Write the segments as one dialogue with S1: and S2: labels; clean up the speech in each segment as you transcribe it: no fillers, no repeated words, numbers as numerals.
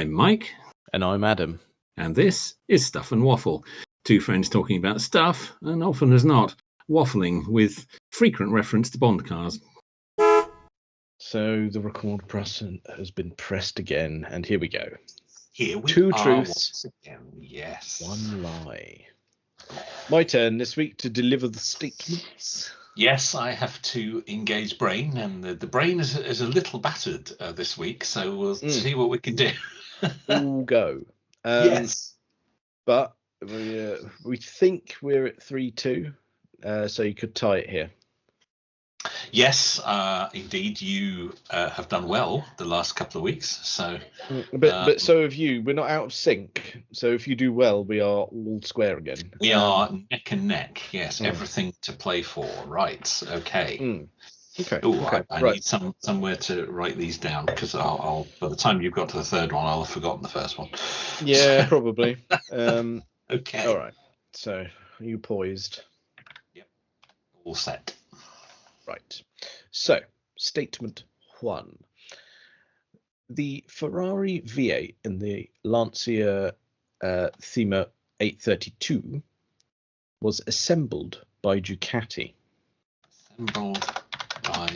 S1: I'm Mike.
S2: And I'm Adam.
S1: And this is Stuff and Waffle. Two friends talking about stuff, and often as not, waffling with frequent reference to Bond cars.
S2: So the record button has been pressed again, and here we go.
S3: Here we
S2: Two
S3: are
S2: truths,
S3: once again. Yes.
S2: one lie. My turn this week to deliver the statements.
S3: Yes, I have to engage brain, and the brain is a little battered this week, so we'll see what we can do.
S2: All go.
S3: Yes.
S2: But we think we're at 3-2, so you could tie it here.
S3: Yes, indeed, you have done well the last couple of weeks. So,
S2: but so have you. We're not out of sync. So if you do well, we are all square again.
S3: We are neck and neck. Yes, everything to play for. Right. Okay.
S2: Okay.
S3: I need somewhere to write these down, because I'll by the time you've got to the third one, I'll have forgotten the first one.
S2: Yeah, probably.
S3: Okay.
S2: All right. So are you poised?
S3: Yep. All set.
S2: Right. So, statement 1. The Ferrari V8 and the Lancia Thema 832 was assembled by Ducati.
S3: Assembled by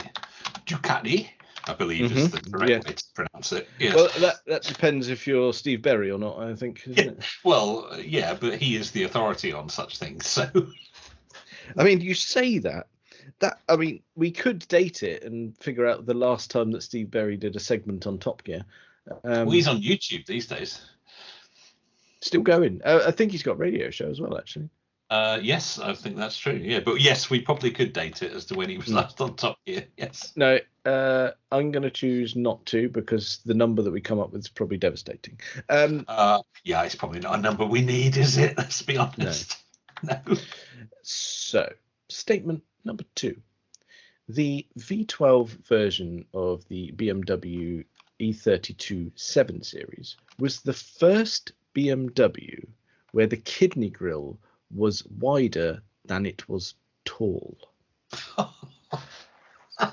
S3: Ducati, I believe is the correct way to pronounce it. Yes.
S2: Well, that depends if you're Steve Berry or not, I think, isn't it?
S3: Well, yeah, but he is the authority on such things, so...
S2: I mean, you say that. We could date it and figure out the last time that Steve Berry did a segment on Top Gear.
S3: Well, he's on YouTube these days.
S2: Still going. I think he's got a radio show as well, actually.
S3: Yes, I think that's true. Yeah, but yes, we probably could date it as to when he was last on Top Gear. Yes.
S2: No, I'm going to choose not to, because the number that we come up with is probably devastating.
S3: Yeah, it's probably not a number we need, is it? Let's be honest. No.
S2: So, statement number 2. The V12 version of the BMW E32 7 Series was the first BMW where the kidney grille was wider than it was tall.
S3: Am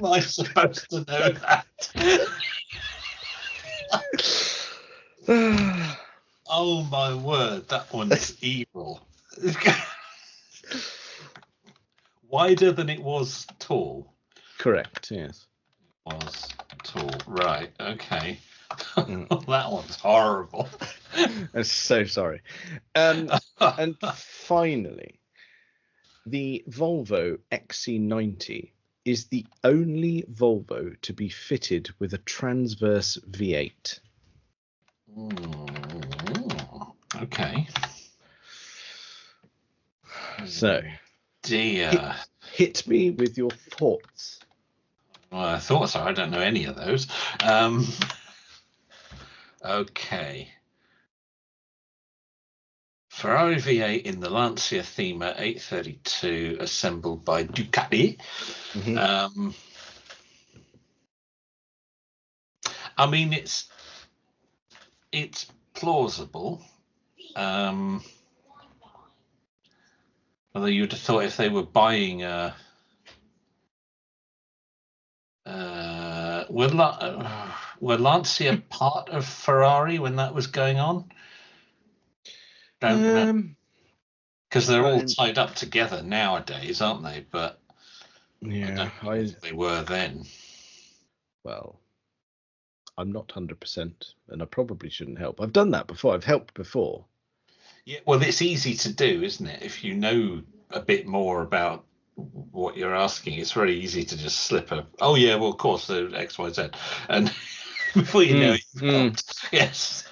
S3: I supposed to know that? Oh my word, that one's evil. Wider than it was tall.
S2: Correct, yes.
S3: Was tall. Right, okay. That one's horrible.
S2: I'm so sorry. And finally, the Volvo XC90 is the only Volvo to be fitted with a transverse V8.
S3: Okay.
S2: So,
S3: dear.
S2: Hit me with your thoughts.
S3: Well, I thought so. I don't know any of those. Okay. Ferrari V8 in the Lancia Thema 832, assembled by Ducati. I mean, it's plausible. Although you'd have thought if they were buying were Lancia part of Ferrari when that was going on? Don't know. Because they're all tied up together nowadays, aren't they? But yeah, I don't know if they were then.
S2: Well, I'm not 100%, and I probably shouldn't help. I've done that before. I've helped before. Yeah,
S3: well, it's easy to do, isn't it? If you know a bit more about what you're asking, it's very easy to just slip a, oh yeah, well, of course, the X, Y, Z, and before you know it, yes.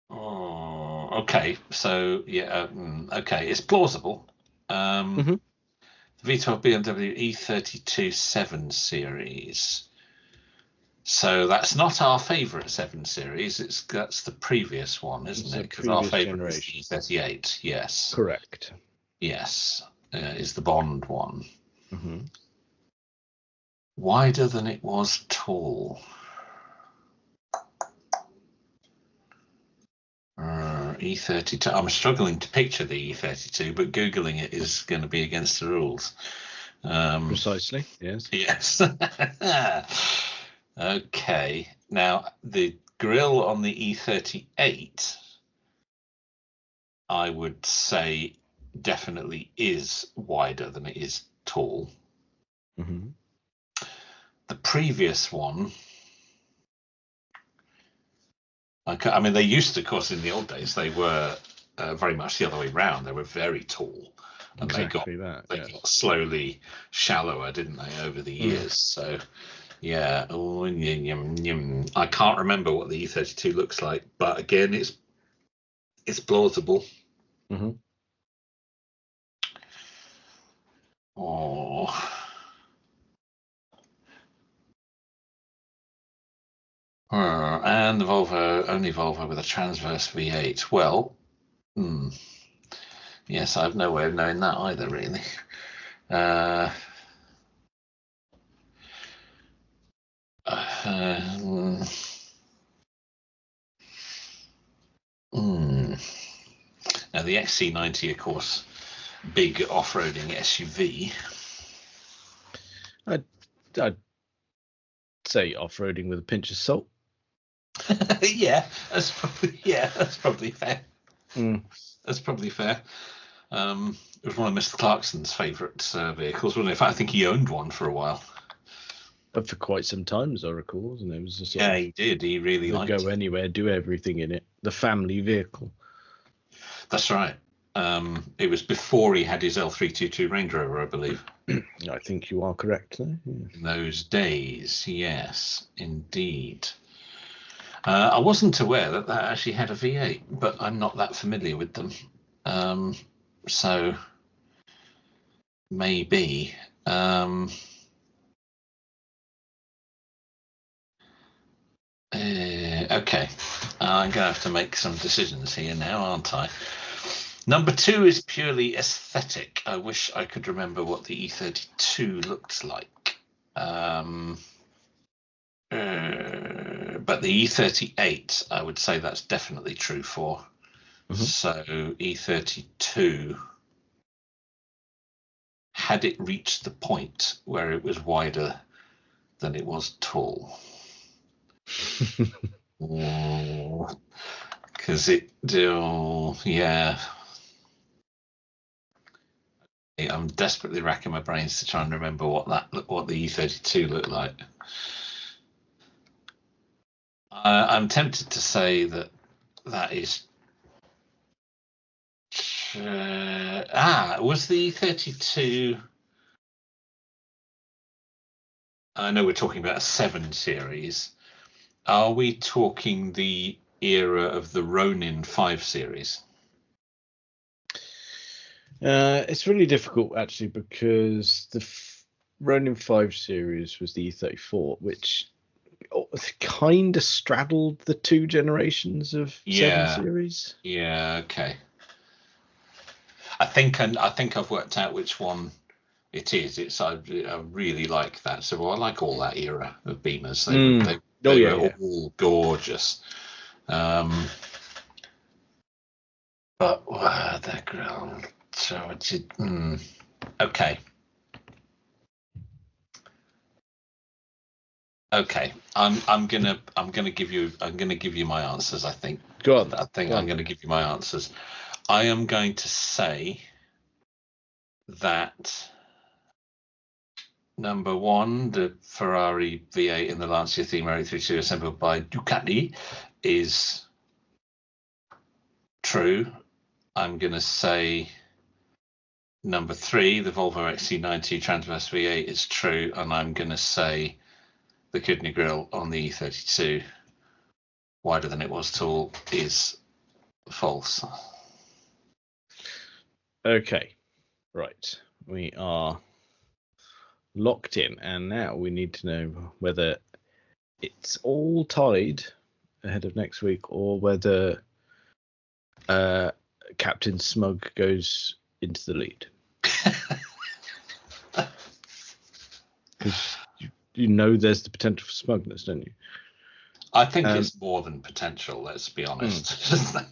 S3: Oh, okay, so yeah, okay, it's plausible. The V12 BMW E32 7 Series. So that's not our favourite 7 Series. That's the previous one, isn't it? Because our favourite is the E38. Yes.
S2: Correct.
S3: Yes, is the Bond one. Wider than it was tall. E32. I'm struggling to picture the E32, but Googling it is going to be against the rules.
S2: Precisely. Yes.
S3: Yes. Okay. Now, the grille on the E38, I would say, definitely is wider than it is tall.
S2: Mm-hmm.
S3: The previous one, I mean, they used to, of course, in the old days, they were very much the other way round. They were very tall, and
S2: Exactly
S3: they got slowly shallower, didn't they, over the years? So, yeah. Oh, I can't remember what the E32 looks like, but again, it's plausible.
S2: Mm-hmm.
S3: Oh. And the only Volvo with a transverse V8. Well, yes, I have no way of knowing that either, really. Now, the XC90, of course, big off-roading SUV.
S2: I'd say off-roading with a pinch of salt.
S3: Yeah, that's probably fair. That's probably fair. It was one of Mr. Clarkson's favourite vehicles, wasn't it? In fact, I think he owned one for a while.
S2: But for quite some time, as I recall, wasn't it? It was a sort
S3: Yeah, he did. He really liked it.
S2: Go anywhere, do everything in it. The family vehicle.
S3: That's right. It was before he had his L322 Range Rover, I believe.
S2: I think you are correct there. Yeah.
S3: In those days, yes, indeed. I wasn't aware that actually had a V8, but I'm not that familiar with them. So maybe. Okay, I'm going to have to make some decisions here now, aren't I? Number 2 is purely aesthetic. I wish I could remember what the E32 looked like. But the E38, I would say that's definitely true for. Mm-hmm. So E32, had it reached the point where it was wider than it was tall? Because yeah. I'm desperately racking my brains to try and remember what the E32 looked like. I'm tempted to say that is. Was the E32? I know we're talking about a 7 series. Are we talking the era of the Ronin 5 series?
S2: It's really difficult, actually, because the Ronin 5 series was the E34, which kind of straddled the 2 generations of 7 series.
S3: Yeah, okay. I think I've worked out which one it is. I really like that. So I like all that era of Beamers. They were all gorgeous. But the grill. So it's okay. Okay, I'm gonna give you my answers. I think.
S2: Go on.
S3: I'm going to give you my answers. I am going to say that number 1, the Ferrari V8 in the Lancia Theme 832 assembled by Ducati, is true. I'm going to say number 3, the Volvo XC90 transverse V8 is true, and I'm going to say the kidney grille on the E32, wider than it was tall, is false.
S2: Okay, right. We are locked in, and now we need to know whether it's all tied ahead of next week or whether Captain Smug goes into the lead. Because you know there's the potential for smugness, don't you?
S3: I think it's more than potential, let's be honest.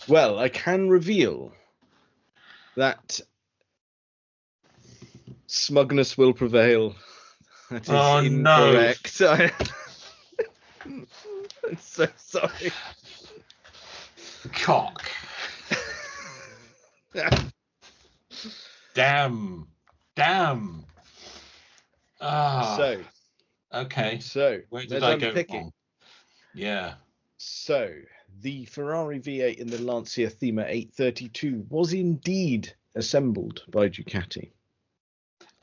S2: Well, I can reveal that smugness will prevail That is
S3: Oh,
S2: incorrect. I'm so sorry.
S3: Cock. Damn.
S2: So,
S3: Okay. Where did
S2: as
S3: I
S2: I'm
S3: go
S2: picking.
S3: wrong? Yeah.
S2: So, the Ferrari V8 in the Lancia Thema 832 was indeed assembled by Ducati.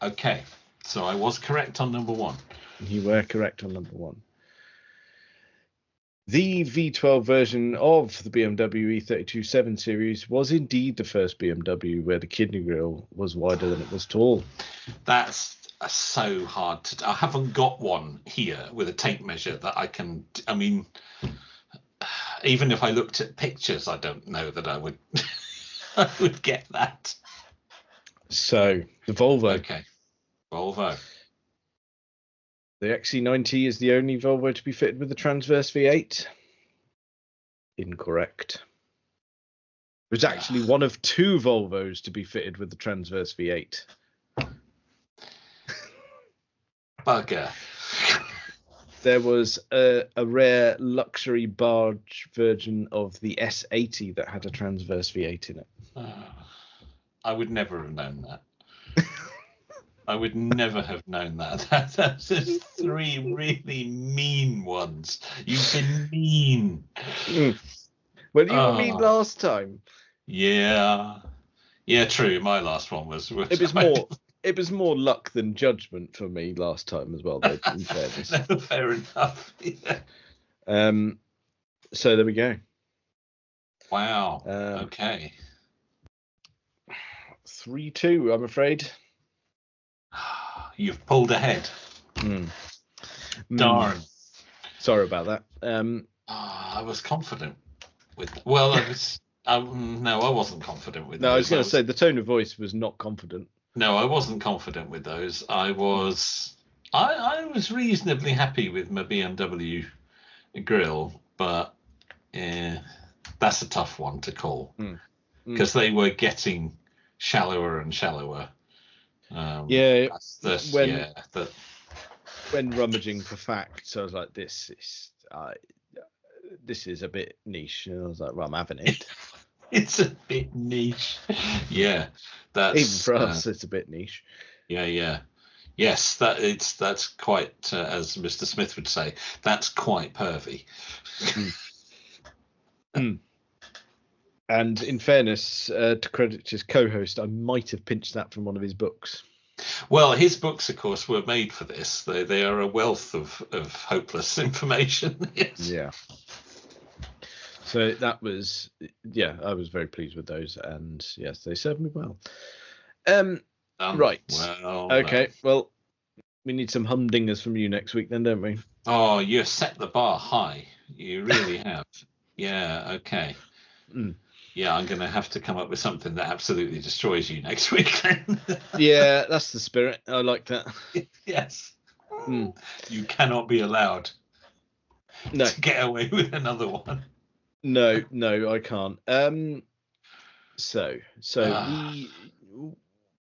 S3: Okay. So I was correct on number one.
S2: You were correct on number one. The V12 version of the BMW E32 7 Series was indeed the first BMW where the kidney grille was wider than it was tall.
S3: That's so hard to. I haven't got one here with a tape measure that I can. I mean, even if I looked at pictures, I don't know that I would. I would get that.
S2: So the Volvo.
S3: Okay, Volvo.
S2: The XC90 is the only Volvo to be fitted with the transverse V8. Incorrect. It was actually one of two Volvos to be fitted with the transverse V8.
S3: Bugger.
S2: There was a rare luxury barge version of the S80 that had a transverse V8 in it.
S3: I would never have known that. I would never have known that. That's just three really mean ones. You've been mean.
S2: Well, you were mean last time.
S3: Yeah, true. My last one was
S2: It was more luck than judgment for me last time as well, though, in fairness.
S3: No, fair enough. Yeah.
S2: So there we go.
S3: Wow. Okay.
S2: 3-2, I'm afraid.
S3: You've pulled ahead. Darn.
S2: Sorry about that.
S3: I was confident with. Well, I was. No, I wasn't confident with.
S2: No,
S3: those.
S2: I was going to say the tone of voice was not confident.
S3: No, I wasn't confident with those. I was reasonably happy with my BMW grille, but that's a tough one to call because they were getting shallower and shallower.
S2: When rummaging for facts, I was like, this is a bit niche, and I was like, well, I'm having it.
S3: It's a bit niche. Yeah, that's
S2: even for us. It's a bit niche.
S3: Yeah. Yes, that's quite, as Mr. Smith would say, that's quite pervy.
S2: And in fairness, to credit his co-host, I might have pinched that from one of his books.
S3: Well, his books, of course, were made for this. They are a wealth of hopeless information. Yes.
S2: Yeah. So that was, I was very pleased with those, and yes, they served me well. Right.
S3: Well,
S2: okay. Well, we need some humdingers from you next week, then, don't we?
S3: Oh, you set the bar high. You really have. Yeah. Okay. Yeah, I'm going to have to come up with something that absolutely destroys you next week.
S2: Yeah, that's the spirit. I like that.
S3: Yes. You cannot be allowed to get away with another one.
S2: No, I can't. So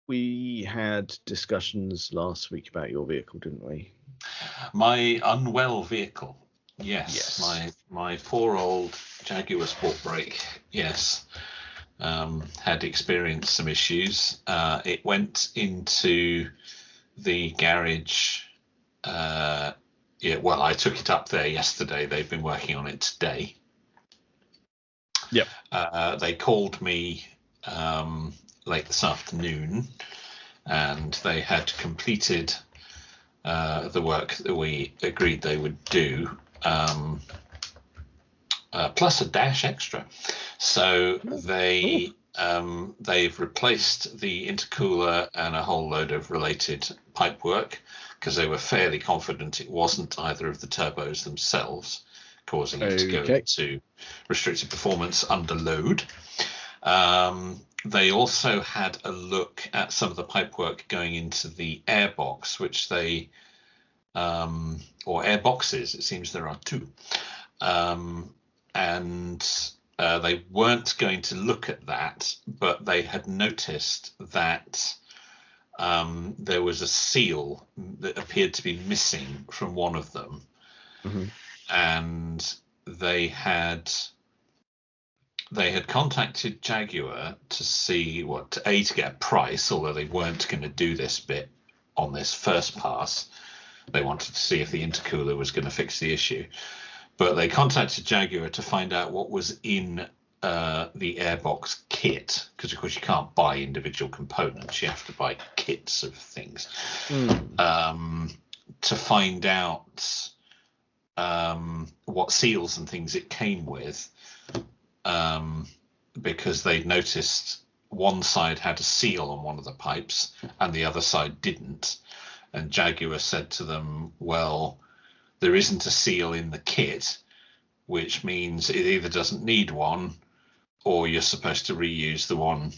S2: we had discussions last week about your vehicle, didn't we?
S3: My unwell vehicle. Yes. My poor old Jaguar Sport Brake. Yes. Had experienced some issues. It went into the garage. I took it up there yesterday. They've been working on it today.
S2: Yep.
S3: They called me late this afternoon, and they had completed the work that we agreed they would do, plus a dash extra. So they've replaced the intercooler and a whole load of related pipe work because they were fairly confident it wasn't either of the turbos themselves causing it to go into restricted performance under load. They also had a look at some of the pipework going into the airbox, which they, or airboxes, it seems there are two. They weren't going to look at that, but they had noticed that there was a seal that appeared to be missing from one of them, and they had contacted Jaguar to see to get a price, although they weren't going to do this bit on this first pass. They wanted to see if the intercooler was going to fix the issue, but they contacted Jaguar to find out what was in the airbox kit, because of course you can't buy individual components, you have to buy kits of things, to find out what seals and things it came with, because they'd noticed one side had a seal on one of the pipes and the other side didn't, and Jaguar said to them, well, there isn't a seal in the kit, which means it either doesn't need one or you're supposed to reuse the one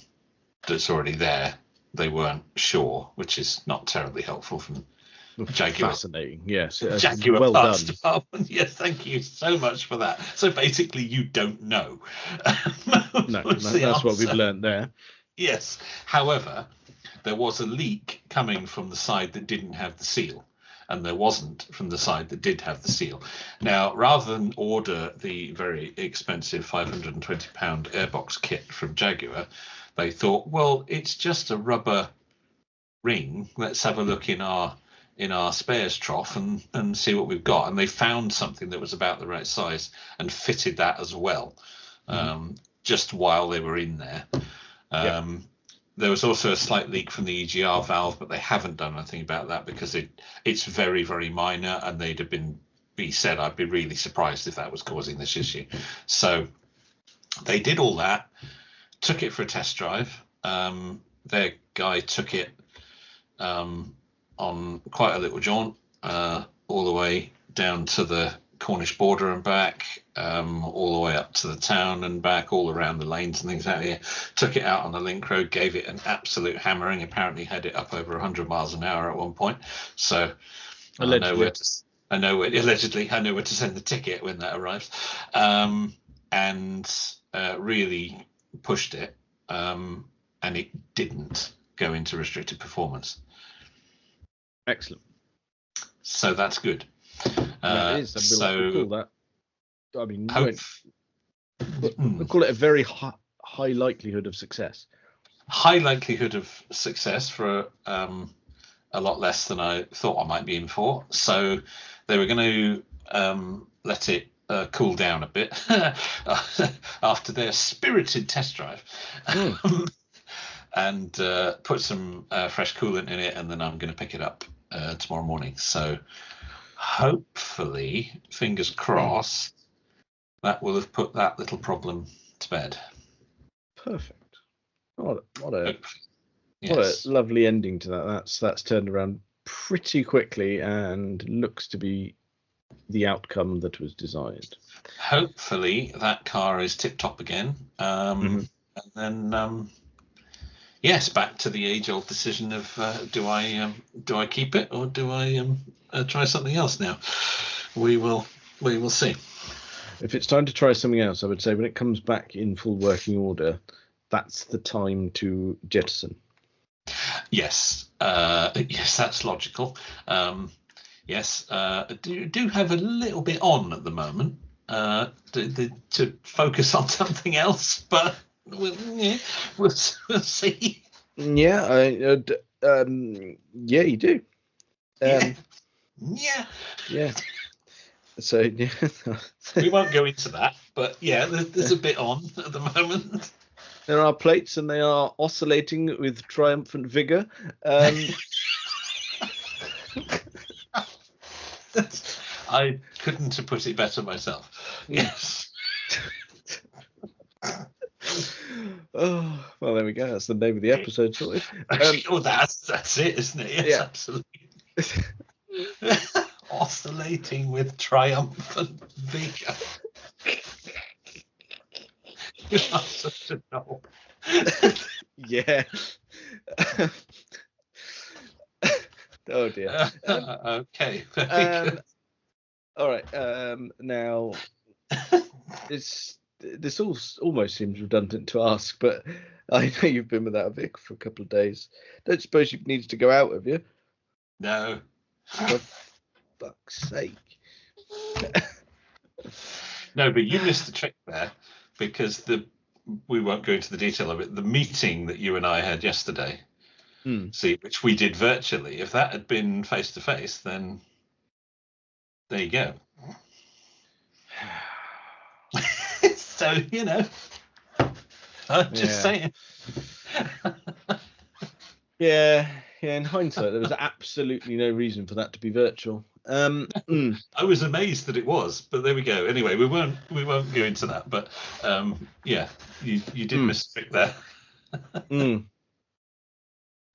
S3: that's already there. They weren't sure, which is not terribly helpful from Jaguar.
S2: Fascinating, yes.
S3: Jaguar
S2: well
S3: parts
S2: done.
S3: department. Yes, thank you so much for that. So basically, you don't know.
S2: No, that's what we've learned there.
S3: Yes. However, there was a leak coming from the side that didn't have the seal, and there wasn't from the side that did have the seal. Now, rather than order the very expensive £520 airbox kit from Jaguar, they thought, well, it's just a rubber ring. Let's have a look in our spares trough and see what we've got. And they found something that was about the right size and fitted that as well, just while they were in there. There was also a slight leak from the EGR valve, but they haven't done anything about that because it's very, very minor, and they'd have said I'd be really surprised if that was causing this issue. So they did all that, took it for a test drive. Their guy took it on quite a little jaunt, all the way down to the Cornish border and back, all the way up to the town and back, all around the lanes and things out here. Took it out on the link road, gave it an absolute hammering. Apparently had it up over 100 miles an hour at one point. So allegedly. I know where to send the ticket when that arrives, and really pushed it, and it didn't go into restricted performance.
S2: Excellent.
S3: So that's good.
S2: That is.
S3: So
S2: call that. I mean, we'll call it a very high likelihood of success.
S3: High likelihood of success for a lot less than I thought I might be in for. So they were going to let it cool down a bit after their spirited test drive. And put some fresh coolant in it, and then I'm going to pick it up tomorrow morning. So hopefully, fingers crossed, that will have put that little problem to bed.
S2: Perfect. What a lovely ending to that. That's turned around pretty quickly and looks to be the outcome that was desired.
S3: Hopefully, that car is tip top again, and then. Yes, back to the age-old decision of do I keep it or do I try something else now? We will see.
S2: If it's time to try something else, I would say when it comes back in full working order, that's the time to jettison.
S3: Yes, that's logical. Yes, do have a little bit on at the moment to focus on something else, but. We'll see.
S2: Yeah, you do. Yeah. So yeah.
S3: We won't go into that, but yeah, there's a bit on at the moment.
S2: There are plates, and they are oscillating with triumphant vigour.
S3: I couldn't have put it better myself. Yes.
S2: Oh, well, there we go. That's the name of the episode, sorted.
S3: That's it, isn't it? Yes, yeah. Absolutely. Oscillating with triumphant vigour. You are such a knob.
S2: Yeah. Oh dear.
S3: Okay. Very good.
S2: All right. Now, this almost seems redundant to ask, but I know you've been without a vehicle for a couple of days. Don't suppose you've needed to go out, have you?
S3: No.
S2: For fuck's sake.
S3: No, but you missed the trick there, because we won't go into the detail of it. The meeting that you and I had yesterday, which we did virtually, if that had been face to face, then there you go. So, I'm just saying.
S2: Yeah, in hindsight, there was absolutely no reason for that to be virtual.
S3: I was amazed that it was, but there we go. Anyway, we won't go into that. But you did miss a trick there.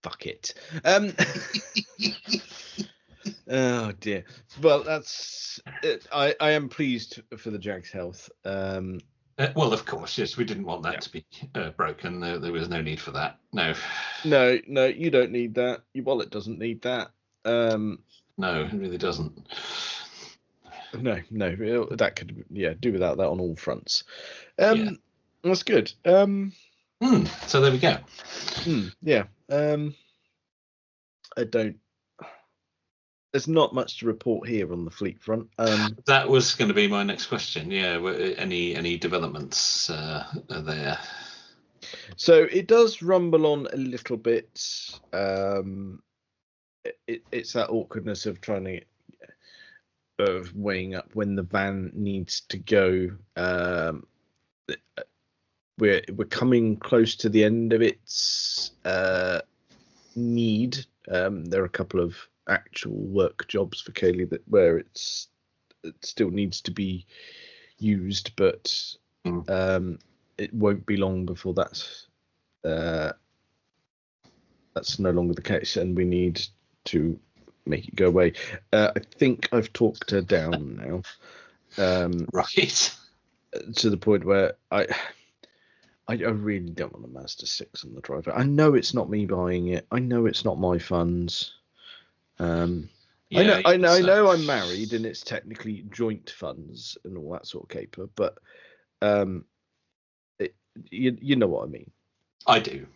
S2: Fuck it. Oh dear. Well, that's it. I am pleased for the Jag's health.
S3: Well, of course, yes. We didn't want that to be broken. There was no need for that. No,
S2: you don't need that. Your wallet doesn't need that.
S3: No, it really doesn't.
S2: No, that could do without that on all fronts. That's good.
S3: So there we go.
S2: Yeah. I don't. There's not much to report here on the fleet front.
S3: That was going to be my next question. Yeah, any developments there?
S2: So it does rumble on a little bit. It's that awkwardness of weighing up when the van needs to go. We're coming close to the end of its need. There are a couple of actual work jobs for Kaylee where it still needs to be used, but it won't be long before that's no longer the case, and we need to make it go away. I think I've talked her down now,
S3: right,
S2: to the point where I really don't want a Mazda 6 on the driveway. I know it's not me buying it. I know it's not my funds. I know I'm married and it's technically joint funds and all that sort of caper, but you know what I mean. I do.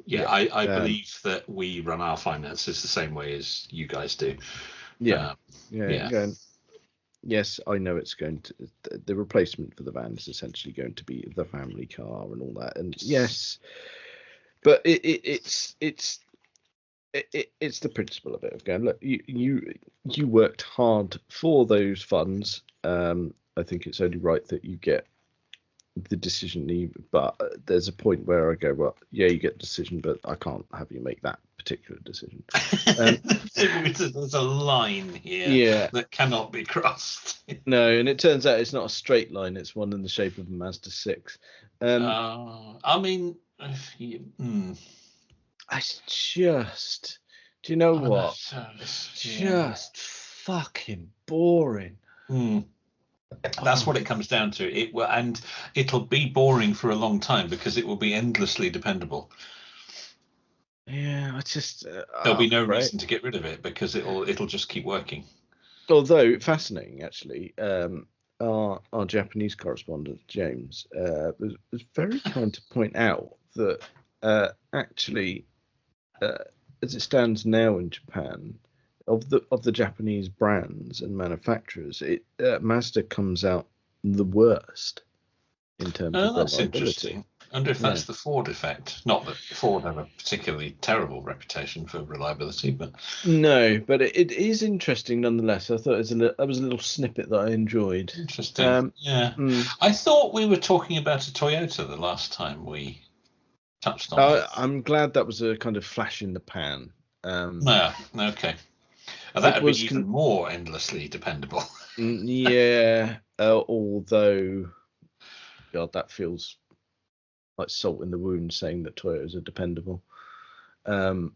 S3: Yeah, I believe that we run our finances the same way as you guys do.
S2: Yeah. Yes, I know it's going to. The replacement for the van is essentially going to be the family car and all that. And yes, but it's the principle of it. Of going, look, you worked hard for those funds. I think it's only right that you get the decision. But there's a point where I go, well, yeah, you get the decision, but I can't have you make that particular decision.
S3: There's a line here that cannot be crossed.
S2: No, and it turns out it's not a straight line. It's one in the shape of a Mazda 6.
S3: I mean,
S2: it's just, do you know what? It's just fucking boring.
S3: That's what it comes down to. It'll be boring for a long time because it will be endlessly dependable.
S2: Yeah, I just
S3: there'll be no reason to get rid of it because it'll just keep working.
S2: Although fascinating, actually, our Japanese correspondent James was very kind to point out that actually, as it stands now in Japan, of the Japanese brands and manufacturers, Mazda comes out the worst in terms of
S3: that's
S2: reliability.
S3: Interesting. I wonder if that's the Ford effect. Not that Ford have a particularly terrible reputation for reliability, but
S2: no, but it is interesting nonetheless. I thought that was a little snippet that I enjoyed.
S3: Interesting. I thought we were talking about a Toyota the last time we touched on it.
S2: I'm glad that was a kind of flash in the pan.
S3: Okay. That would be even more endlessly dependable.
S2: Although, God, that feels like salt in the wound saying that Toyotas are dependable.
S3: Yeah,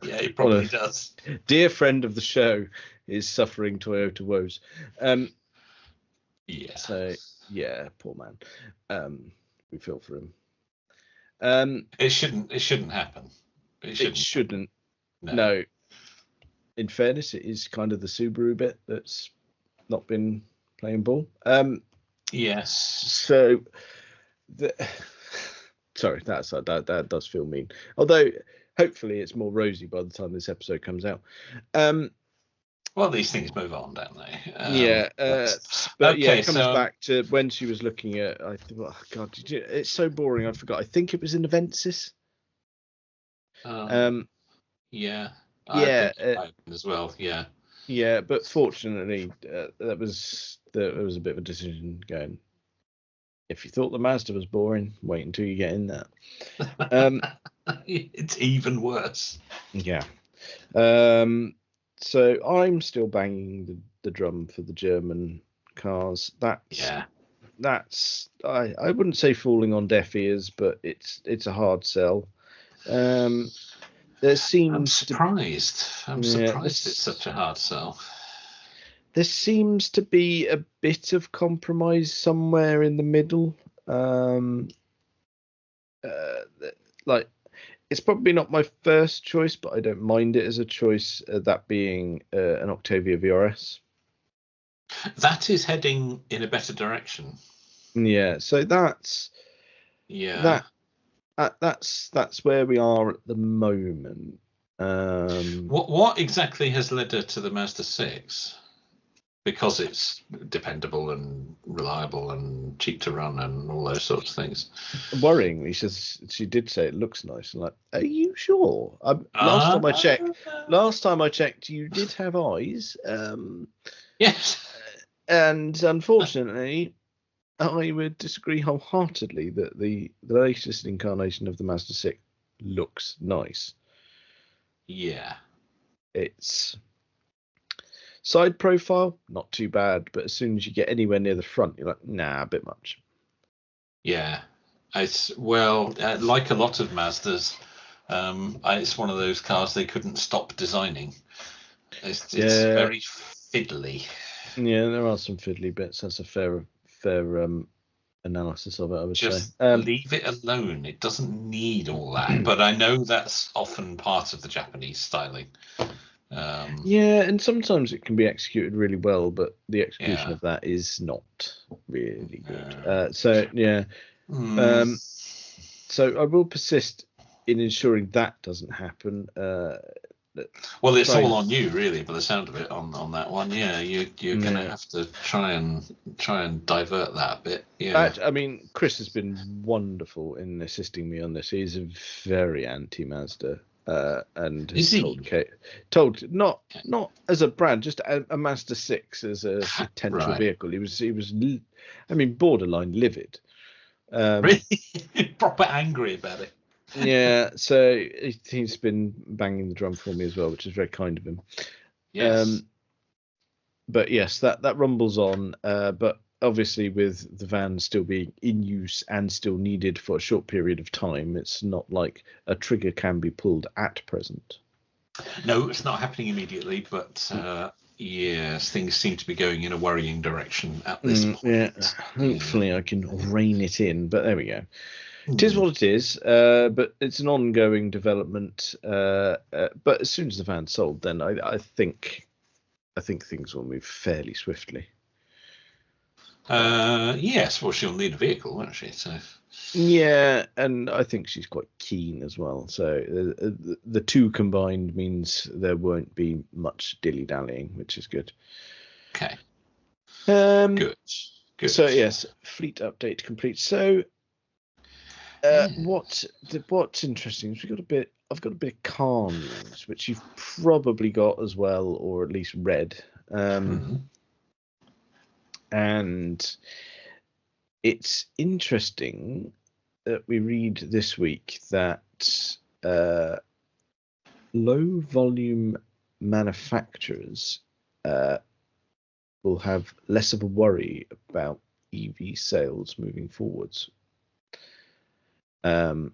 S3: it probably does.
S2: Dear friend of the show is suffering Toyota woes.
S3: Yeah.
S2: So yeah, poor man. We feel for him.
S3: It shouldn't happen.
S2: It shouldn't. No. In fairness, it is kind of the Subaru bit that's not been playing ball.
S3: Yes.
S2: So, sorry, that does feel mean. Although, hopefully, it's more rosy by the time this episode comes out.
S3: Well, these things move on, don't they?
S2: But yeah,
S3: okay,
S2: it comes back to when she was looking at. I thought, oh God, it's so boring. I forgot. I think it was in Avensis.
S3: Yeah. I
S2: Yeah,
S3: think it might as well. Yeah.
S2: yeah, but fortunately, there was a bit of a decision going. If you thought the Mazda was boring, wait until you get in there.
S3: It's even worse.
S2: Yeah. So I'm still banging the drum for the German cars. That's I wouldn't say falling on deaf ears, but it's a hard sell. There seems
S3: I'm surprised. It's such a hard sell.
S2: There seems to be a bit of compromise somewhere in the middle. Like, it's probably not my first choice, but I don't mind it as a choice. That being an Octavia VRS.
S3: That is heading in a better direction.
S2: Yeah, so that's where we are at the moment.
S3: What exactly has led her to the Mazda 6? Because it's dependable and reliable and cheap to run and all those sorts of things.
S2: Worryingly, she did say it looks nice. I'm like, are you sure? Last time I checked, you did have eyes.
S3: Yes.
S2: And unfortunately, I would disagree wholeheartedly that the latest incarnation of the Mazda 6 looks nice.
S3: Yeah.
S2: It's side profile, not too bad, but as soon as you get anywhere near the front, you're like, nah, a bit much.
S3: Yeah. It's like a lot of Mazdas, it's one of those cars they couldn't stop designing. It's very fiddly.
S2: Yeah, there are some fiddly bits. That's a fair analysis of it, I would
S3: say. Leave it alone. It doesn't need all that. But I know that's often part of the Japanese styling.
S2: Yeah, and sometimes it can be executed really well, but the execution of that is not really good. So I will persist in ensuring that doesn't happen.
S3: Well, it's all on you, really, by the sound of it. On that one, yeah, you're going to have to try and divert that a bit. Yeah,
S2: I mean, Chris has been wonderful in assisting me on this. He's a very anti-Mazda, and has told not as a brand, just a Mazda 6 as a potential vehicle. He was, I mean, borderline livid.
S3: Really, proper angry about it.
S2: Yeah, so he's been banging the drum for me as well, which is very kind of him.
S3: Yes.
S2: But yes, that rumbles on. But obviously, with the van still being in use and still needed for a short period of time, it's not like a trigger can be pulled at present.
S3: No, it's not happening immediately, but yes, things seem to be going in a worrying direction at this point.
S2: Yeah, hopefully I can rein it in, but there we go. It is what it is, but it's an ongoing development. But as soon as the van's sold, then I think things will move fairly swiftly.
S3: Yes, well, she'll need a vehicle, won't she? So.
S2: Yeah, and I think she's quite keen as well. So the two combined means there won't be much dilly-dallying, which is good.
S3: Okay.
S2: Good. So yes, fleet update complete. So. What's interesting is I've got a bit of car news, which you've probably got as well, or at least read. And it's interesting that we read this week that low volume manufacturers will have less of a worry about EV sales moving forwards. So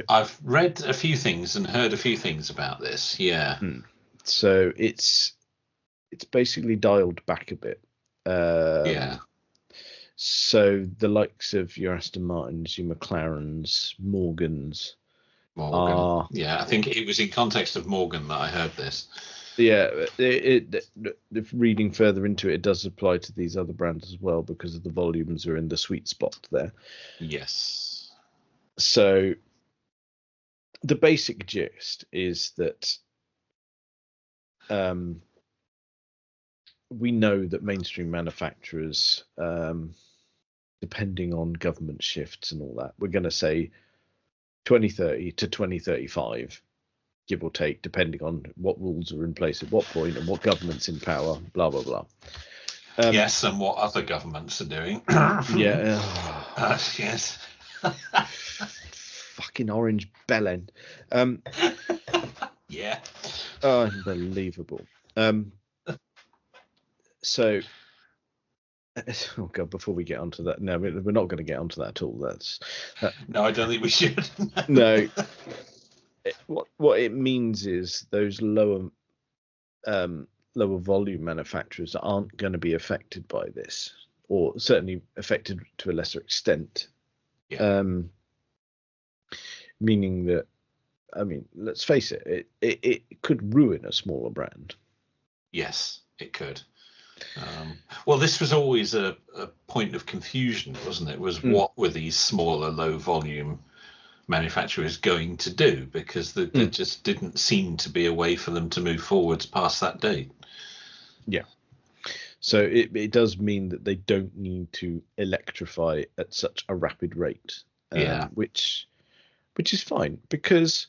S3: I've read a few things and heard a few things about this. Yeah.
S2: So it's basically dialed back a bit.
S3: Yeah.
S2: So the likes of your Aston Martins, your McLarens, Morgan.
S3: Yeah, I think it was in context of Morgan that I heard this.
S2: Yeah, if reading further into it, it does apply to these other brands as well because of the volumes are in the sweet spot there.
S3: Yes.
S2: So the basic gist is that we know that mainstream manufacturers, depending on government shifts and all that, we're going to say 2030 to 2035, give or take, depending on what rules are in place at what point and what government's in power, blah, blah, blah.
S3: Yes, and what other governments are doing.
S2: Yeah.
S3: Yes.
S2: Fucking orange bellend.
S3: Yeah.
S2: Unbelievable. So, oh god, before we get onto that, no, we're not going to get onto that at all.
S3: No, I don't think we should.
S2: No. What it means is those lower volume manufacturers aren't going to be affected by this, or certainly affected to a lesser extent.
S3: Yeah.
S2: Meaning that, I mean, let's face it, it could ruin a smaller brand.
S3: Yes, it could. Well, this was always a point of confusion, wasn't it? Was what were these smaller, low volume manufacturers going to do? Because there just didn't seem to be a way for them to move forwards past that date.
S2: Yeah. So it does mean that they don't need to electrify at such a rapid rate. Which is fine, because,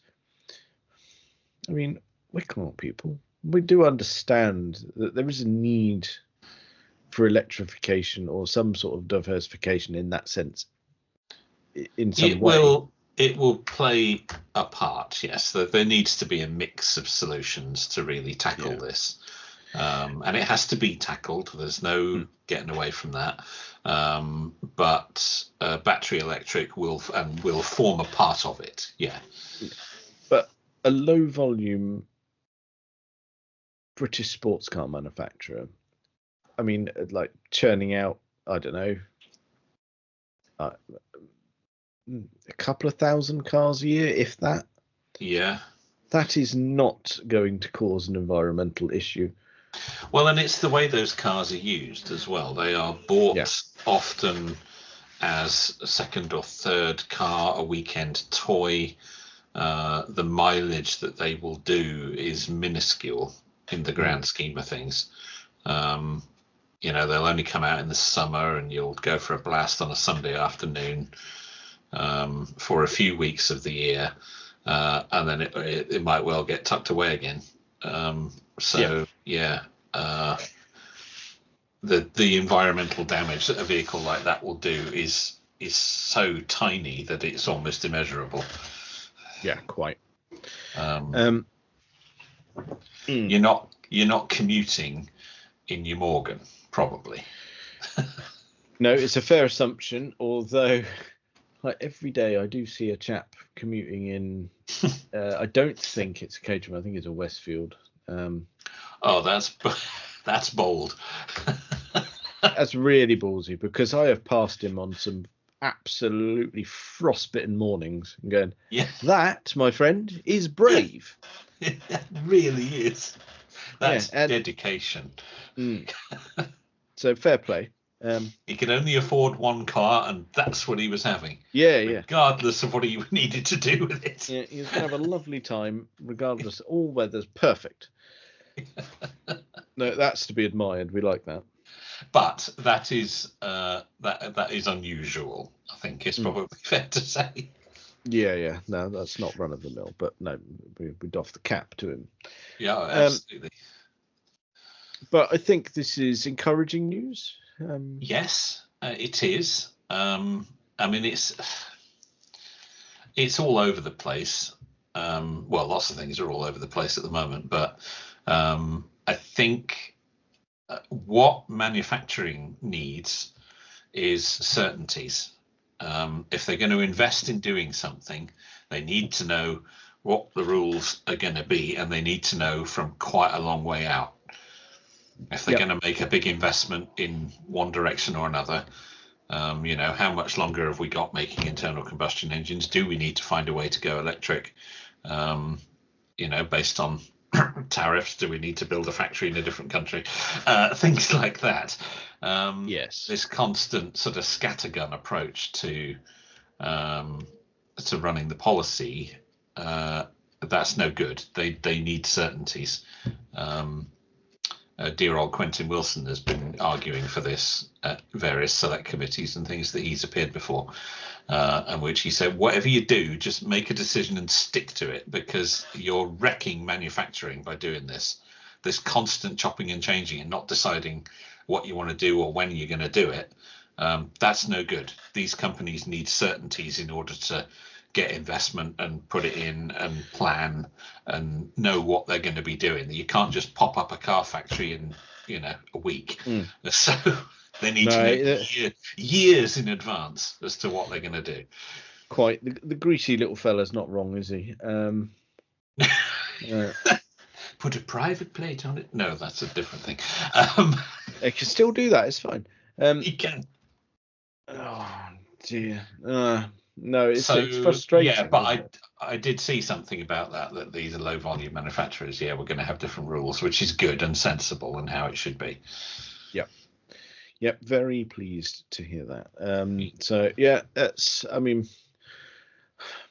S2: I mean, we're car people. We do understand that there is a need for electrification or some sort of diversification in that sense. In some way,
S3: it will play a part. Yes, there needs to be a mix of solutions to really tackle this, and it has to be tackled. There's no getting away from that. But battery electric will form a part of it. Yeah,
S2: but a low volume British sports car manufacturer, I mean, like churning out, I don't know, a couple of thousand cars a year, if that.
S3: Yeah.
S2: That is not going to cause an environmental issue.
S3: Well, and it's the way those cars are used as well. They are bought often as a second or third car, a weekend toy. The mileage that they will do is minuscule in the grand scheme of things. You know, they'll only come out in the summer, and you'll go for a blast on a Sunday afternoon for a few weeks of the year, and then it might well get tucked away again. The environmental damage that a vehicle like that will do is so tiny that it's almost immeasurable.
S2: Yeah, quite.
S3: You're not commuting in your Morgan, probably.
S2: No, it's a fair assumption, although like every day I do see a chap commuting in I don't think it's a Caterham, I think it's a Westfield.
S3: Oh, that's bold.
S2: That's really ballsy, because I have passed him on some absolutely frostbitten mornings and going, that, my friend, is brave.
S3: It really is. That's dedication.
S2: So fair play.
S3: He could only afford one car, and that's what he was having. Regardless of what he needed to do with it.
S2: Yeah, he was going to have a lovely time, regardless. All weather's perfect. No, that's to be admired. We like that.
S3: But that is that is unusual, I think it's probably fair to say.
S2: Yeah. No, that's not run of the mill, but no, we doff the cap to him.
S3: Yeah, absolutely.
S2: But I think this is encouraging news.
S3: Yes, it is. I mean, it's all over the place. Well, lots of things are all over the place at the moment, but I think what manufacturing needs is certainties. If they're going to invest in doing something, they need to know what the rules are going to be, and they need to know from quite a long way out. If they're going to make a big investment in one direction or another, you know, how much longer have we got making internal combustion engines? Do we need to find a way to go electric? You know, based on tariffs? Do we need to build a factory in a different country? Things like that.
S2: Yes.
S3: This constant sort of scattergun approach to running the policy, that's no good. They need certainties. Dear old Quentin Wilson has been arguing for this at various select committees and things that he's appeared before, in which he said, whatever you do, just make a decision and stick to it, because you're wrecking manufacturing by doing this constant chopping and changing and not deciding what you want to do or when you're going to do it. That's no good. These companies need certainties in order to get investment and put it in and plan and know what they're going to be doing. You can't just pop up a car factory in a week. So they need to know years in advance as to what they're going to do.
S2: Quite the greasy little fella's not wrong, is he?
S3: Put a private plate on it. No, that's a different thing.
S2: They can still do that. It's fine.
S3: You can.
S2: Oh dear. No, it's frustrating.
S3: Yeah, but I did see something about that these are low volume manufacturers. Yeah, we're going to have different rules, which is good and sensible and how it should be.
S2: Yep, very pleased to hear that. So yeah, that's. I mean,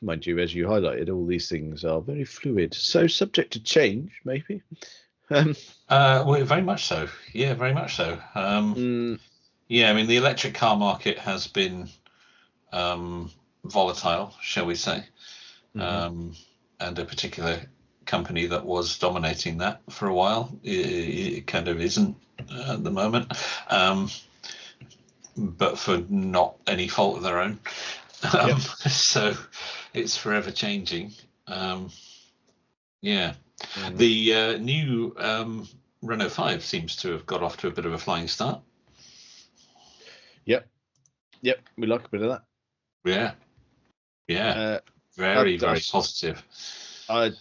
S2: mind you, as you highlighted, all these things are very fluid, so subject to change, maybe.
S3: Well, very much so. Yeah, very much so. Yeah, I mean, the electric car market has been volatile, shall we say, and a particular company that was dominating that for a while, it kind of isn't at the moment, but for not any fault of their own. So it's forever changing. The new Renault 5 seems to have got off to a bit of a flying start.
S2: Yep, we like a bit of that.
S3: Yeah. Very positive.
S2: I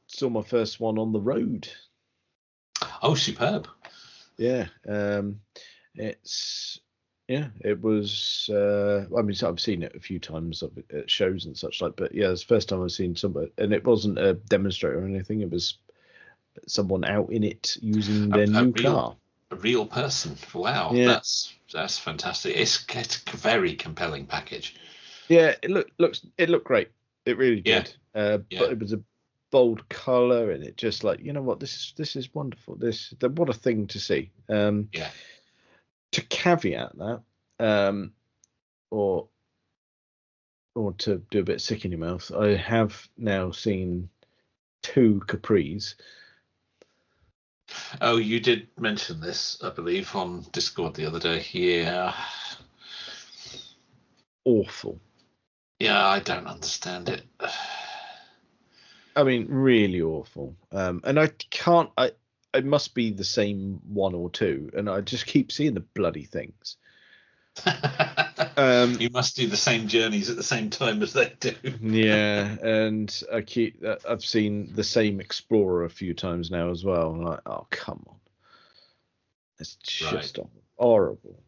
S2: saw my first one on the road.
S3: Oh, superb.
S2: Yeah. It was. I mean, I've seen it a few times at shows and such like, but yeah, it's the first time I've seen somebody, and it wasn't a demonstrator or anything. It was someone out in it using their new car.
S3: A real person. Wow, yeah. That's fantastic. It's a very compelling package.
S2: Yeah, it looked great. It really did. But it was a bold colour, and it just like, you know what, this is wonderful. What a thing to see. To caveat that, or to do a bit sick in your mouth, I have now seen 2 Capris.
S3: Oh, you did mention this, I believe, on Discord the other day. Yeah.
S2: Awful.
S3: Yeah, I don't understand it.
S2: I mean, really awful. And I can't. It must be the same one or two, and I just keep seeing the bloody things.
S3: You must do the same journeys at the same time as they do.
S2: Yeah, and I've seen the same Explorer a few times now as well. I'm like, oh, come on, it's just horrible.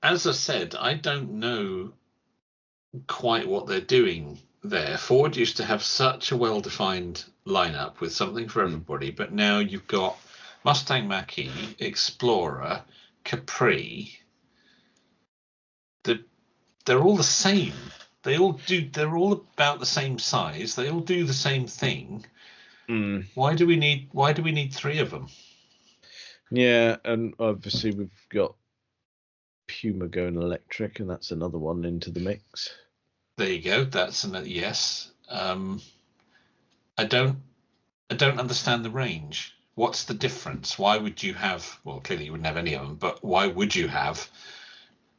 S3: As I said, I don't know quite what they're doing there. Ford used to have such a well-defined lineup with something for everybody, but now you've got Mustang Mach-E, Explorer, Capri. They're all the same. They're all about the same size. They all do the same thing. Why do we need 3 of them?
S2: Yeah, and obviously we've got Puma going electric, and that's another one into the mix.
S3: There you go. That's another yes. I don't understand the range. What's the difference? Why would you have? Well, clearly you wouldn't have any of them, but why would you have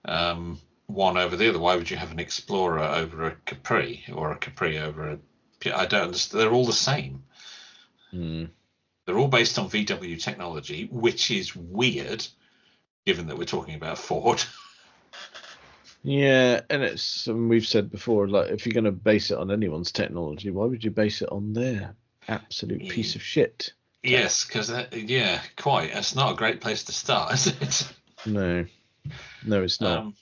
S3: one over the other? Why would you have an Explorer over a Capri, or a Capri over a? I don't understand. They're all the same. They're all based on VW technology, which is weird, given that we're talking about Ford.
S2: Yeah, and we've said before, like, if you're going to base it on anyone's technology, why would you base it on their absolute piece of shit?
S3: Yes, because quite. It's not a great place to start, is it?
S2: No, it's not.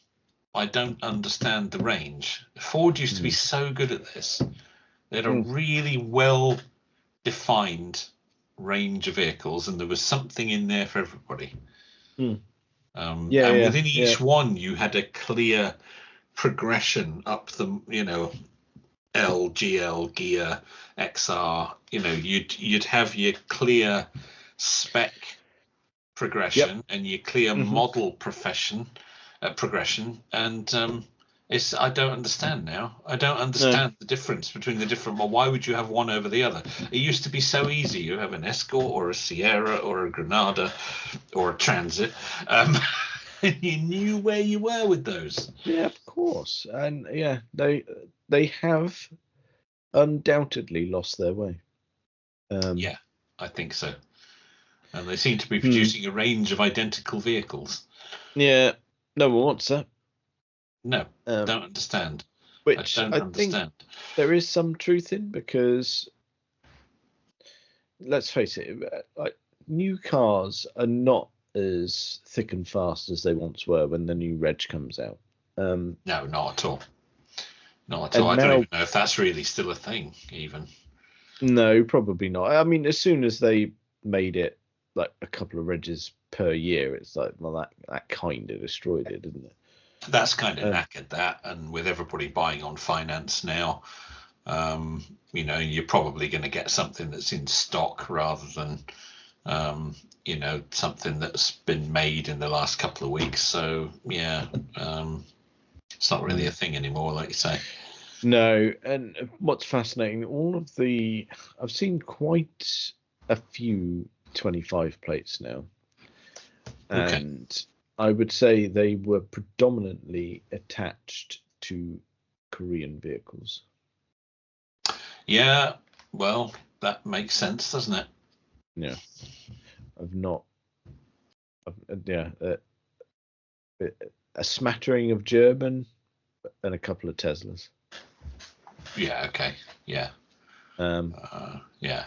S3: I don't understand the range. Ford used to be so good at this. They had a really well defined range of vehicles, and there was something in there for everybody.
S2: Mm.
S3: And within each one, you had a clear progression up the, L, GL, Gear, XR. You'd have your clear spec progression and your clear model progression, and I don't understand now. I don't understand the difference between the different. Well, why would you have one over the other? It used to be so easy. You have an Escort or a Sierra or a Granada or a Transit. You knew where you were with those.
S2: Yeah, of course. And they have undoubtedly lost their way.
S3: Yeah, I think so. And they seem to be producing a range of identical vehicles.
S2: Yeah, no one wants that.
S3: No, don't understand.
S2: Which
S3: I don't understand.
S2: think there is some truth in, because let's face it, like, new cars are not as thick and fast as they once were when the new reg comes out.
S3: No, not at all. Not at all. I don't even know if that's really still a thing, even.
S2: No, probably not. I mean, as soon as they made it like a couple of regs per year, it's like, well, that kind of destroyed it, didn't it?
S3: That's kind of knackered that, and with everybody buying on finance now, you're probably going to get something that's in stock rather than, something that's been made in the last couple of weeks. So yeah, it's not really a thing anymore, like you say.
S2: No, and what's fascinating, I've seen quite a few 25 plates now, and I would say they were predominantly attached to Korean vehicles.
S3: Yeah, well, that makes sense, doesn't it?
S2: Yeah, a smattering of German and a couple of Teslas.
S3: Yeah. Okay. Yeah. Yeah.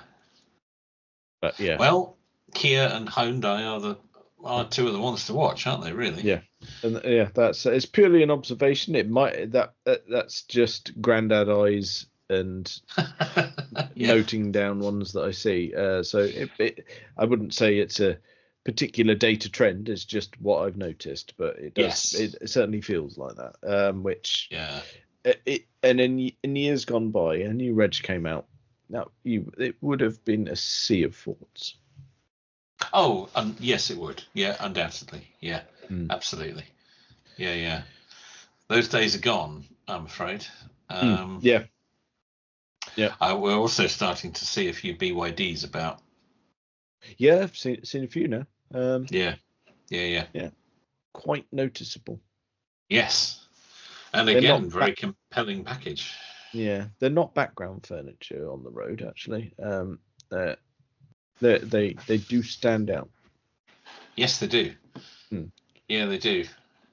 S2: But yeah.
S3: Well, Kia and Hyundai are two of the ones to watch, aren't they? Really?
S2: Yeah. And it's purely an observation. It might that's just granddad eyes and noting down ones that I see. So I wouldn't say it's a particular data trend. It's just what I've noticed, but it does. Yes. It certainly feels like that. Which and in years gone by, a new reg came out. Now it would have been a sea of thoughts.
S3: Oh, yes, it would. Yeah, undoubtedly. Yeah, absolutely. Yeah. Those days are gone, I'm afraid.
S2: Yeah.
S3: We're also starting to see a few BYDs about.
S2: Yeah, I've seen a few now.
S3: Yeah.
S2: Quite noticeable.
S3: Yes. And again, very compelling package.
S2: Yeah, they're not background furniture on the road, actually. They do stand out.
S3: Yes, they do. Yeah, they do,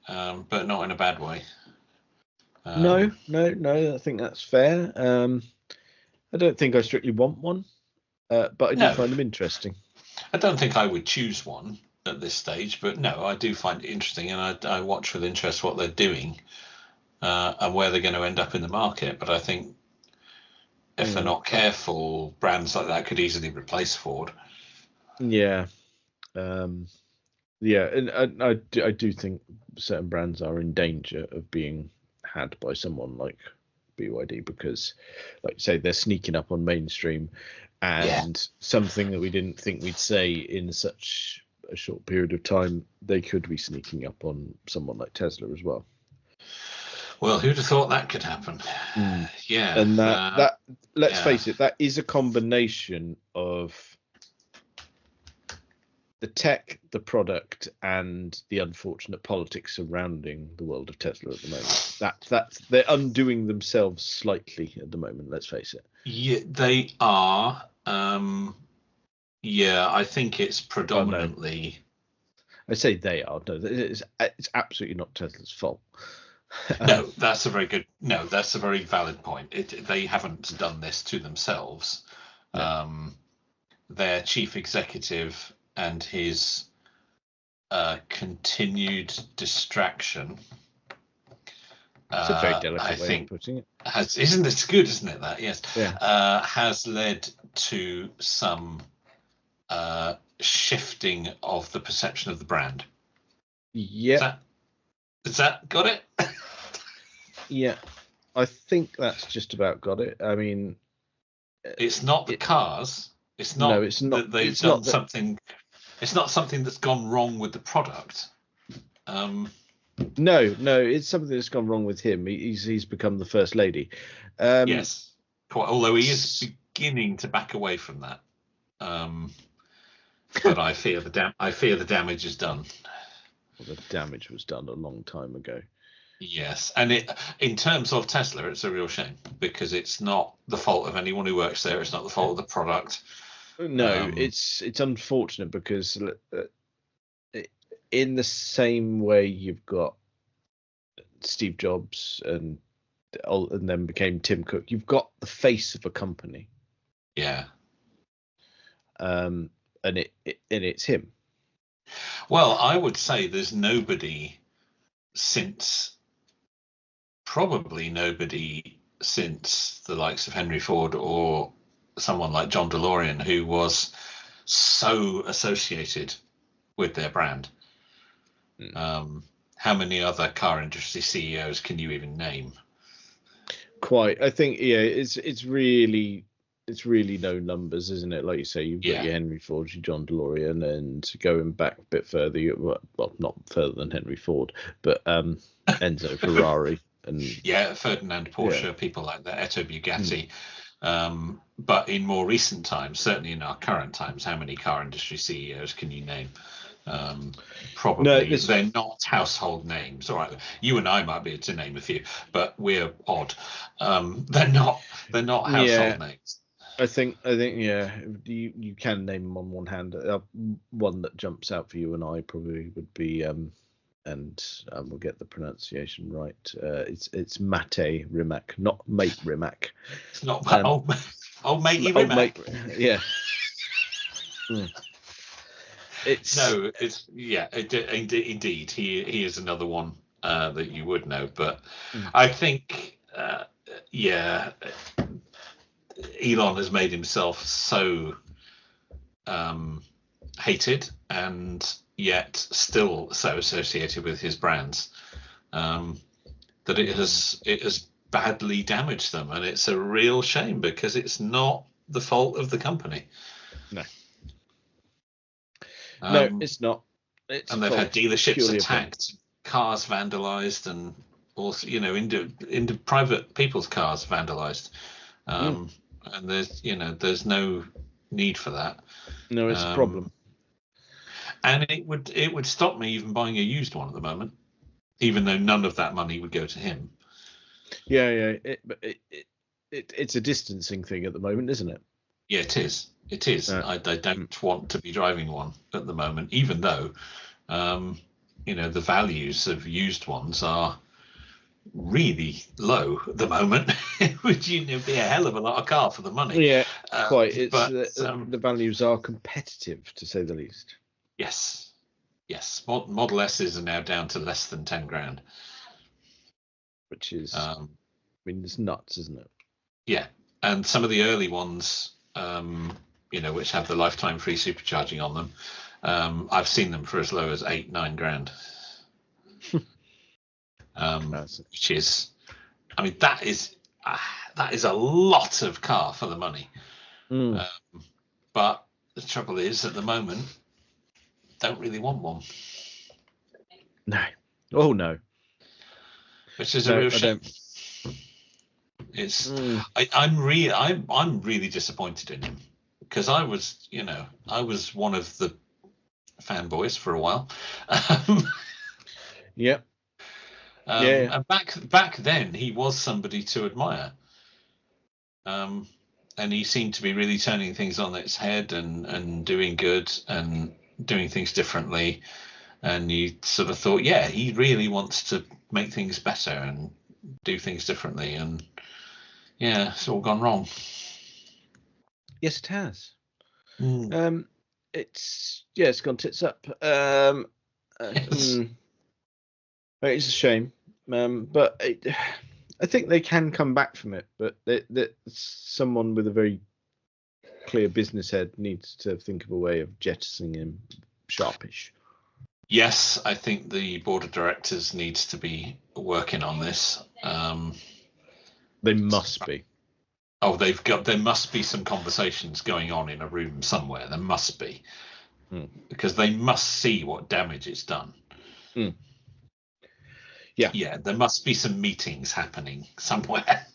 S3: but not in a bad way.
S2: No. I think that's fair. I don't think I strictly want one, but I do find them interesting.
S3: I don't think I would choose one at this stage, but no, I do find it interesting, and I watch with interest what they're doing and where they're going to end up in the market. But I think if they're not careful, brands like that could easily replace Ford.
S2: Yeah. And I do think certain brands are in danger of being had by someone like BYD, because, like you say, they're sneaking up on mainstream, and something that we didn't think we'd say in such a short period of time, they could be sneaking up on someone like Tesla as well.
S3: Well, who'd have thought that could happen? Yeah.
S2: And let's face it, that is a combination of the tech, the product, and the unfortunate politics surrounding the world of Tesla at the moment. They're undoing themselves slightly at the moment. Let's face it.
S3: Yeah, they are. I think it's predominantly.
S2: I say they are. No, it's absolutely not Tesla's fault.
S3: No, that's a very valid point. They haven't done this to themselves. No. Their chief executive and his continued distraction.
S2: It's a very delicate way of putting it.
S3: Isn't it good? Isn't it that? Yes.
S2: Yeah.
S3: Has led to some shifting of the perception of the brand.
S2: Yeah.
S3: Is that got it?
S2: Yeah, I think that's just about got it. I mean,
S3: it's not the cars. It's not.
S2: No, it's not.
S3: That they've
S2: it's
S3: done
S2: not that,
S3: something. It's not something that's gone wrong with the product.
S2: No, it's something that's gone wrong with him. He's become the first lady.
S3: Yes, quite. Although he is beginning to back away from that. But I fear the damage is done.
S2: Well, the damage was done a long time ago.
S3: Yes, and in terms of Tesla, it's a real shame because it's not the fault of anyone who works there. It's not the fault of the product.
S2: No, it's unfortunate because in the same way you've got Steve Jobs and then became Tim Cook, you've got the face of a company.
S3: Yeah.
S2: And it's him.
S3: Well, I would say there's probably nobody since the likes of Henry Ford or someone like John DeLorean who was so associated with their brand. How many other car industry CEOs can you even name?
S2: Quite. I think it's really no numbers, isn't it? Like you say, you've got your Henry Ford, your John DeLorean, and going back a bit further, well, not further than Henry Ford, but Enzo Ferrari and
S3: Ferdinand Porsche, people like that, Eto Bugatti. But in more recent times, certainly in our current times, how many car industry CEOs can you name? Probably they're not household names. All right, you and I might be able to name a few, but we're odd. They're not household names.
S2: I think you can name them on one hand. One that jumps out for you and I probably would be and we'll get the pronunciation right. It's Mate Rimac, not Mate Rimac.
S3: It's not old matey Rimac.
S2: Yeah.
S3: Indeed. He is another one that you would know, but I think Elon has made himself so hated and yet still so associated with his brands that it has badly damaged them, and it's a real shame because it's not the fault of the company.
S2: No, it's not.
S3: And they've had dealerships attacked, cars vandalised, and also, into private people's cars vandalised. And there's no need for that.
S2: No, it's a problem.
S3: And it would stop me even buying a used one at the moment, even though none of that money would go to him.
S2: Yeah. It's a distancing thing at the moment, isn't it?
S3: Yeah, it is. It is. I don't want to be driving one at the moment, even though, the values of used ones are really low at the moment. Would be a hell of a lot of car for the money?
S2: Yeah, quite. The values are competitive, to say the least.
S3: Yes. Model S's are now down to less than 10 grand,
S2: which is, it's nuts, isn't it?
S3: Yeah, and some of the early ones, which have the lifetime free supercharging on them, I've seen them for as low as 8-9 grand. Which is, that is a lot of car for the money. But the trouble is, at the moment, don't really want one.
S2: No. Oh no.
S3: Which is a real shame. It's I'm really disappointed in him because I was one of the fanboys for a while.
S2: Yeah.
S3: And back then he was somebody to admire. And he seemed to be really turning things on its head and doing good and doing things differently. And you sort of thought, yeah, he really wants to make things better and do things differently. And yeah, it's all gone wrong.
S2: Yes, it has. It's gone tits up. Yes. It's a shame. But I think they can come back from it. But someone with a very clear business head needs to think of a way of jettisoning him sharpish.
S3: Yes, I think the board of directors needs to be working on this.
S2: They must be.
S3: Oh, there must be some conversations going on in a room somewhere. There must be. Because they must see what damage it's done. Yeah, there must be some meetings happening somewhere.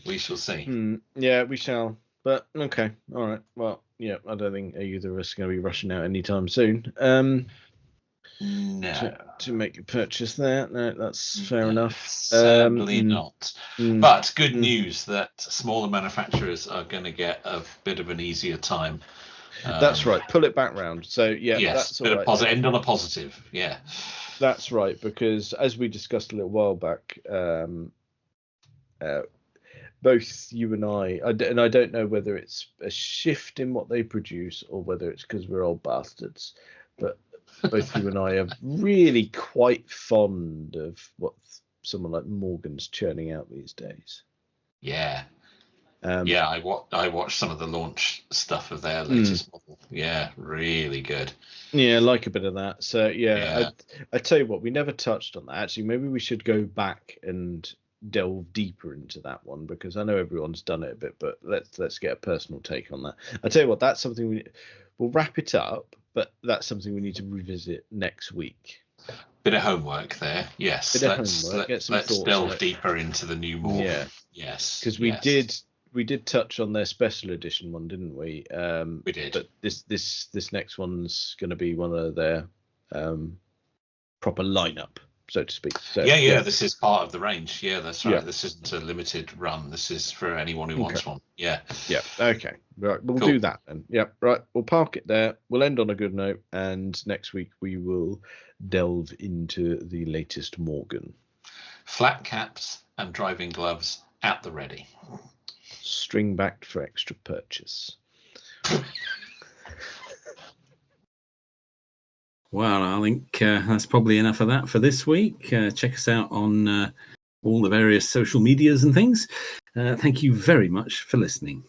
S3: We shall see.
S2: Yeah, we shall. But okay, all right. Well, yeah, I don't think either of us are going to be rushing out anytime soon.
S3: No.
S2: To make a purchase there. No, that's fair enough.
S3: Sadly not. But good news that smaller manufacturers are going to get a bit of an easier time.
S2: That's right. Pull it back round. So that's all right.
S3: End on a positive. Yeah.
S2: That's right, because as we discussed a little while back, both you and I don't know whether it's a shift in what they produce or whether it's because we're old bastards, but both you and I are really quite fond of what someone like Morgan's churning out these days.
S3: Yeah. I watched some of the launch stuff of their latest model. Yeah, really good.
S2: Yeah, I like a bit of that. So I tell you what, we never touched on that. Actually, maybe we should go back and delve deeper into that one, because I know everyone's done it a bit, but let's get a personal take on that. I tell you what, that's something we'll wrap it up, but that's something we need to revisit next week.
S3: Bit of homework there. Yes. Let's delve deeper into the new Morgan.
S2: Yeah.
S3: Yes.
S2: Because we did touch on their special edition one, didn't we?
S3: We did.
S2: But this next one's going to be one of their proper lineup, so to speak. So,
S3: yeah. This is part of the range. Yeah, that's right. Yeah. This isn't a limited run. This is for anyone who wants one. Yeah.
S2: Yeah. Okay. Right. We'll do that then. Yeah. Right. We'll park it there. We'll end on a good note, and next week we will delve into the latest Morgan.
S3: Flat caps and driving gloves at the ready.
S2: String backed for extra purchase.
S1: Well, I think that's probably enough of that for this week. Check us out on all the various social medias and things. Thank you very much for listening.